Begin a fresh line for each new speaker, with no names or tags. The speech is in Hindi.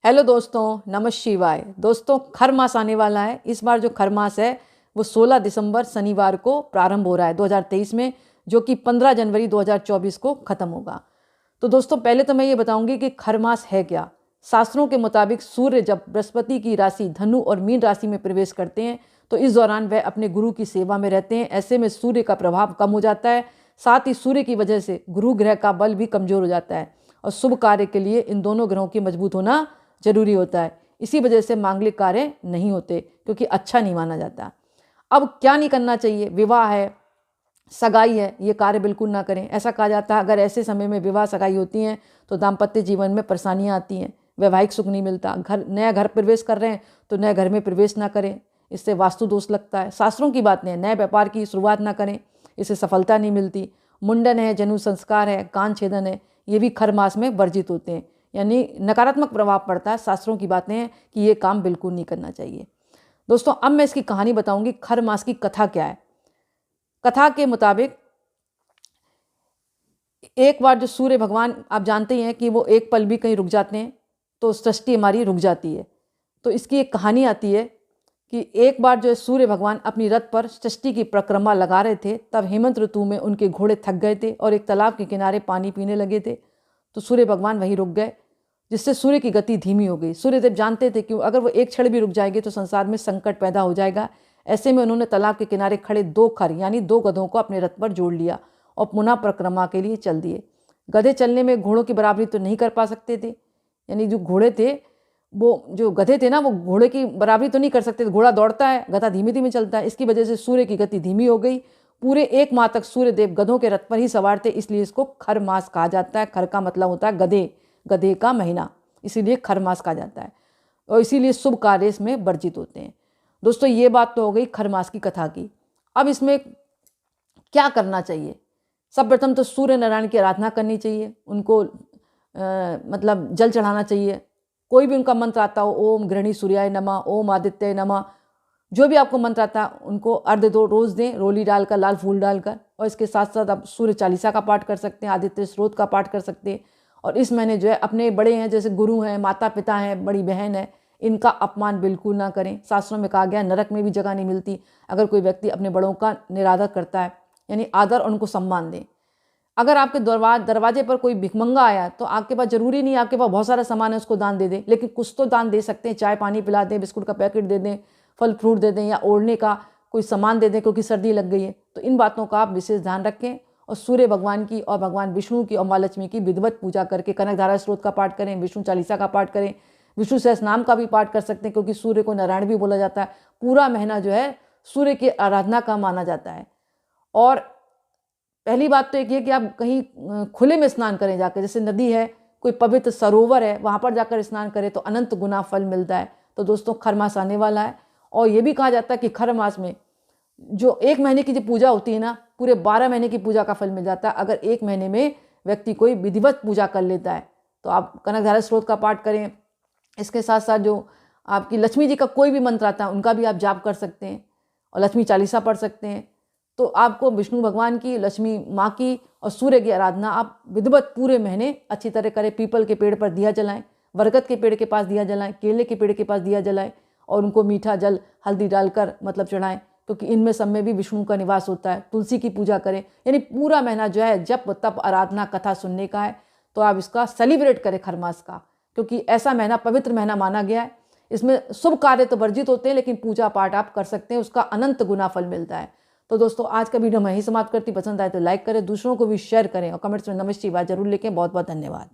हेलो दोस्तों, नमः शिवाय। दोस्तों, खर मास आने वाला है। इस बार जो खर मास है वो 16 दिसंबर शनिवार को प्रारंभ हो रहा है 2023 में, जो कि 15 जनवरी 2024 को ख़त्म होगा। तो दोस्तों, पहले तो मैं ये बताऊंगी कि खर मास है क्या। शास्त्रों के मुताबिक सूर्य जब बृहस्पति की राशि धनु और मीन राशि में प्रवेश करते हैं तो इस दौरान वह अपने गुरु की सेवा में रहते हैं। ऐसे में सूर्य का प्रभाव कम हो जाता है। साथ ही सूर्य की वजह से गुरु ग्रह का बल भी कमजोर हो जाता है और शुभ कार्य के लिए इन दोनों ग्रहों की मजबूत होना जरूरी होता है। इसी वजह से मांगलिक कार्य नहीं होते, क्योंकि अच्छा नहीं माना जाता। अब क्या नहीं करना चाहिए? विवाह है, सगाई है, ये कार्य बिल्कुल ना करें। ऐसा कहा जाता है अगर ऐसे समय में विवाह सगाई होती हैं तो दाम्पत्य जीवन में परेशानियां आती हैं, वैवाहिक सुख नहीं मिलता। नया घर प्रवेश कर रहे हैं तो नए घर में प्रवेश ना करें, इससे वास्तु दोष लगता है। शास्त्रों की बात नहीं, नए व्यापार की शुरुआत ना करें, इससे सफलता नहीं मिलती। मुंडन है, जनेऊ संस्कार है, कान छेदन है, ये भी खर मास में वर्जित होते हैं, यानी नकारात्मक प्रभाव पड़ता है। शास्त्रों की बातें हैं कि ये काम बिल्कुल नहीं करना चाहिए। दोस्तों, अब मैं इसकी कहानी बताऊंगी। खर मास की कथा क्या है? कथा के मुताबिक एक बार जो सूर्य भगवान, आप जानते ही हैं कि वो एक पल भी कहीं रुक जाते हैं तो सृष्टि हमारी रुक जाती है। तो इसकी एक कहानी आती है कि एक बार जो सूर्य भगवान अपनी रथ पर सृष्टि की परिक्रमा लगा रहे थे, तब हेमंत ऋतु में उनके घोड़े थक गए थे और एक तालाब के किनारे पानी पीने लगे थे। तो सूर्य भगवान वहीं रुक गए, जिससे सूर्य की गति धीमी हो गई। सूर्यदेव जानते थे कि अगर वो एक क्षण भी रुक जाएंगे तो संसार में संकट पैदा हो जाएगा। ऐसे में उन्होंने तालाब के किनारे खड़े 2 खर यानी 2 गधों को अपने रथ पर जोड़ लिया और पुनः परिक्रमा के लिए चल दिए। गधे चलने में घोड़ों की बराबरी तो नहीं कर पा सकते थे, यानी जो घोड़े थे, वो जो गधे थे ना, वो घोड़े की बराबरी तो नहीं कर सकते थे। घोड़ा दौड़ता है, गधा धीमे धीमे चलता है। इसकी वजह से सूर्य की गति धीमी हो गई। पूरे 1 माह तक सूर्यदेव गधों के रथ पर ही सवार थे, इसलिए इसको खर मास कहा जाता है। खर का मतलब होता है गधे, गधे का महीना, इसीलिए खर मास कहा जाता है और इसीलिए शुभ कार्य इसमें वर्जित होते हैं। दोस्तों, ये बात तो हो गई खर मास की कथा की। अब इसमें क्या करना चाहिए? सर्वप्रथम तो सूर्य नारायण की आराधना करनी चाहिए, उनको मतलब जल चढ़ाना चाहिए। कोई भी उनका मंत्र आता हो, ओम गृहिणी सूर्याय नमः, ओम आदित्य नमः, जो भी आपको मंत्र आता है उनको अर्घ दो, रोज दें, रोली डालकर, लाल फूल डालकर। और इसके साथ साथ आप सूर्य चालीसा का पाठ कर सकते हैं, आदित्य स्रोत का पाठ कर सकते हैं। और इस महीने जो है अपने बड़े हैं, जैसे गुरु हैं, माता पिता हैं, बड़ी बहन है, इनका अपमान बिल्कुल ना करें। शास्त्रों में कहा गया नरक में भी जगह नहीं मिलती अगर कोई व्यक्ति अपने बड़ों का निरादर करता है, यानी आदर और उनको सम्मान दें। अगर आपके दरवाजे पर कोई भिखमंगा आया तो आपके पास जरूरी नहीं आपके पास बहुत सारा सामान है उसको दान दे दें, लेकिन कुछ तो दान दे सकते हैं। चाय पानी पिला दें, बिस्कुट का पैकेट दे दें, फल फ्रूट दे दें या ओढ़ने का कोई सामान दे दें क्योंकि सर्दी लग गई है। तो इन बातों का आप विशेष ध्यान रखें और सूर्य भगवान की और भगवान विष्णु की और माँ लक्ष्मी की विधिवत पूजा करके कनकधारा स्रोत का पाठ करें, विष्णु चालीसा का पाठ करें, विष्णु सहस्रनाम का भी पाठ कर सकते हैं क्योंकि सूर्य को नारायण भी बोला जाता है। पूरा महीना जो है सूर्य की आराधना का माना जाता है। और पहली बात तो एक ये कि आप कहीं खुले में स्नान करें जाकर, जैसे नदी है, कोई पवित्र सरोवर है, वहाँ पर जाकर स्नान करें तो अनंत गुना फल मिलता है। तो दोस्तों, खर मास आने वाला है और ये भी कहा जाता है कि खर मास में जो 1 महीने की जो पूजा होती है ना, पूरे 12 महीने की पूजा का फल मिल जाता है। अगर 1 महीने में व्यक्ति कोई विधिवत पूजा कर लेता है तो आप कनकधारा स्रोत का पाठ करें। इसके साथ साथ जो आपकी लक्ष्मी जी का कोई भी मंत्र आता है उनका भी आप जाप कर सकते हैं और लक्ष्मी चालीसा पढ़ सकते हैं। तो आपको विष्णु भगवान की, लक्ष्मी माँ की और सूर्य की आराधना आप विधिवत पूरे महीने अच्छी तरह करें। पीपल के पेड़ पर दिया जलाएं, बरगद के पेड़ के पास दिया जलाएं, केले के पेड़ के पास दिया जलाएं और उनको मीठा जल हल्दी डालकर मतलब चढ़ाएं, क्योंकि इनमें सब में भी विष्णु का निवास होता है। तुलसी की पूजा करें, यानी पूरा महीना जो है जप तप आराधना कथा सुनने का है। तो आप इसका सेलिब्रेट करें खर मास का, क्योंकि ऐसा महीना पवित्र महीना माना गया है। इसमें शुभ कार्य तो वर्जित होते हैं लेकिन पूजा पाठ आप कर सकते हैं, उसका अनंत गुना फल मिलता है। तो दोस्तों, आज का वीडियो मैं ही समाप्त करती। पसंद आए तो लाइक करें, दूसरों को भी शेयर करें और कमेंट्स में नमः शिवाय जरूर लिखें। बहुत बहुत धन्यवाद।